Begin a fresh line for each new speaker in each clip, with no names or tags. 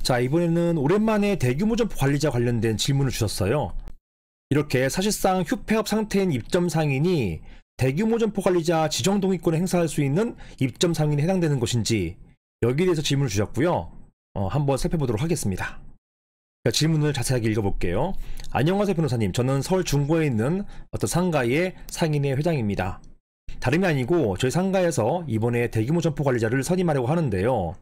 자, 이번에는 오랜만에 대규모 점포 관리자 관련된 질문을 주셨어요. 이렇게 사실상 휴폐업 상태인 입점 상인이 대규모 점포 관리자 지정 동의권을 행사할 수 있는 입점 상인에 해당되는 것인지 여기에 대해서 질문을 주셨고요. 한번 살펴보도록 하겠습니다. 질문을 자세하게 읽어볼게요. 안녕하세요 변호사님, 저는 서울 중구에 있는 어떤 상가의 상인회 회장입니다. 다름이 아니고 저희 상가에서 이번에 대규모 점포 관리자를 선임하려고 하는데요.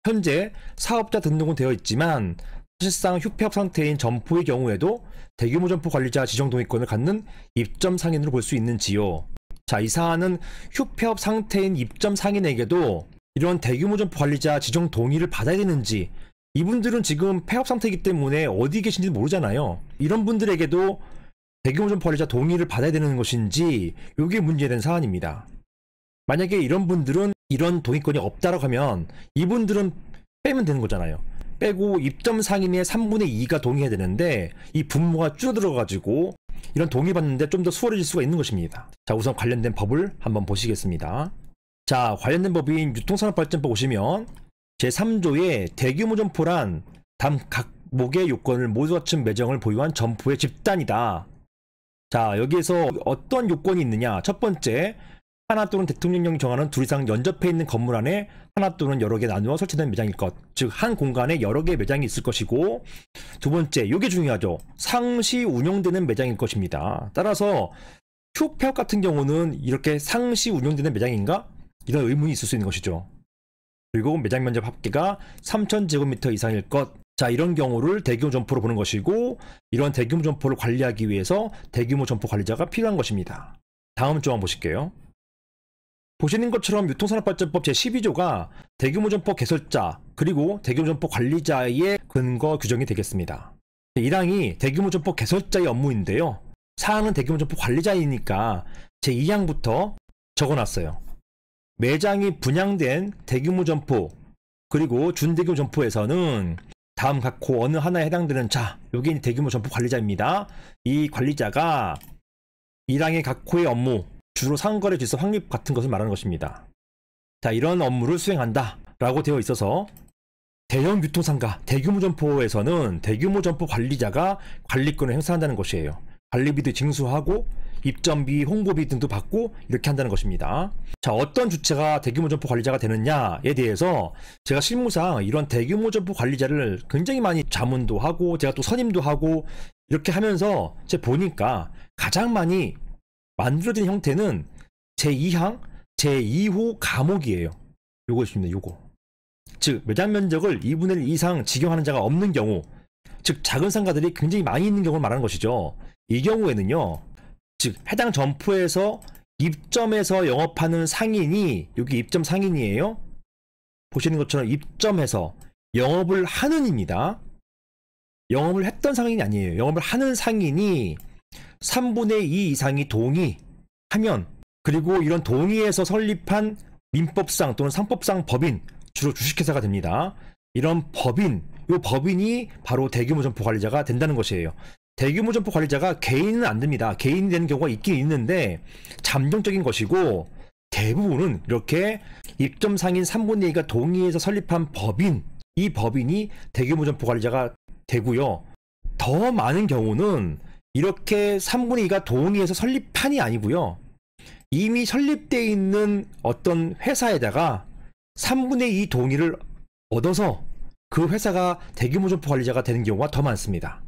현재 사업자 등록은 되어 있지만 사실상 휴폐업 상태인 점포의 경우에도 대규모 점포 관리자 지정 동의권을 갖는 입점 상인으로 볼 수 있는지요. 자, 이 사안은 휴폐업 상태인 입점 상인에게도 이런 대규모 점포 관리자 지정 동의를 받아야 되는지, 이분들은 지금 폐업 상태이기 때문에 어디 계신지 모르잖아요. 이런 분들에게도 대규모 점포 관리자 동의를 받아야 되는 것인지, 이게 문제된 사안입니다. 만약에 이런 분들은 이런 동의권이 없다라고 하면 이분들은 빼면 되는 거잖아요. 빼고 입점 상인의 3분의 2가 동의해야 되는데 이 분모가 줄어들어 가지고 이런 동의 받는데 좀 더 수월해질 수가 있는 것입니다. 자, 우선 관련된 법을 한번 보시겠습니다. 자, 관련된 법인 유통산업발전법 보시면 제3조의 대규모 점포란 다음 각목의 요건을 모두 갖춘 매장을 보유한 점포의 집단이다. 자, 여기에서 어떤 요건이 있느냐. 첫 번째, 하나 또는 대통령령이 정하는 둘 이상 연접해 있는 건물 안에 하나 또는 여러 개 나누어 설치된 매장일 것. 즉, 한 공간에 여러 개의 매장이 있을 것이고, 두 번째, 이게 중요하죠. 상시 운영되는 매장일 것입니다. 따라서 휴폐업 같은 경우는 이렇게 상시 운영되는 매장인가? 이런 의문이 있을 수 있는 것이죠. 그리고 매장 면적 합계가 3,000제곱미터 이상일 것. 자, 이런 경우를 대규모 점포로 보는 것이고, 이런 대규모 점포를 관리하기 위해서 대규모 점포 관리자가 필요한 것입니다. 다음 조항 보실게요. 보시는 것처럼 유통산업발전법 제12조가 대규모 점포 개설자 그리고 대규모 점포 관리자의 근거 규정이 되겠습니다. 1항이 대규모 점포 개설자의 업무인데요. 사항은 대규모 점포 관리자이니까 제2항부터 적어놨어요. 매장이 분양된 대규모 점포 그리고 준대규모 점포에서는 다음 각호 어느 하나에 해당되는, 자, 여기 대규모 점포 관리자입니다. 이 관리자가 1항의 각호의 업무, 주로 상거래 질서 확립 같은 것을 말하는 것입니다. 자, 이런 업무를 수행한다 라고 되어 있어서 대형 유통상가, 대규모 점포에서는 대규모 점포 관리자가 관리권을 행사한다는 것이에요. 관리비도 징수하고 입점비, 홍보비 등도 받고 이렇게 한다는 것입니다. 자, 어떤 주체가 대규모 점포 관리자가 되느냐에 대해서 제가 실무상 이런 대규모 점포 관리자를 굉장히 많이 자문도 하고 제가 또 선임도 하고 이렇게 하면서 제가 보니까 가장 많이 만들어진 형태는 제2항, 제2호 감옥이에요. 요거 있습니다. 요거. 즉, 매장 면적을 2분의 1 이상 직영하는 자가 없는 경우, 즉 작은 상가들이 굉장히 많이 있는 경우를 말하는 것이죠. 이 경우에는요, 즉 해당 점포에서 입점해서 영업하는 상인이, 여기 입점 상인이에요. 보시는 것처럼 입점해서 영업을 하는 입니다. 영업을 했던 상인이 아니에요. 영업을 하는 상인이 3분의 2 이상이 동의하면, 그리고 이런 동의에서 설립한 민법상 또는 상법상 법인, 주로 주식회사가 됩니다. 이런 법인, 이 법인이 바로 대규모 점포 관리자가 된다는 것이에요. 대규모 점포 관리자가 개인은 안 됩니다. 개인이 되는 경우가 있긴 있는데 잠정적인 것이고, 대부분은 이렇게 입점 상인 3분의 2가 동의해서 설립한 법인, 이 법인이 대규모 점포 관리자가 되고요. 더 많은 경우는 이렇게 3분의 2가 동의해서 설립판이 아니고요. 이미 설립되어 있는 어떤 회사에다가 3분의 2 동의를 얻어서 그 회사가 대규모 점포 관리자가 되는 경우가 더 많습니다.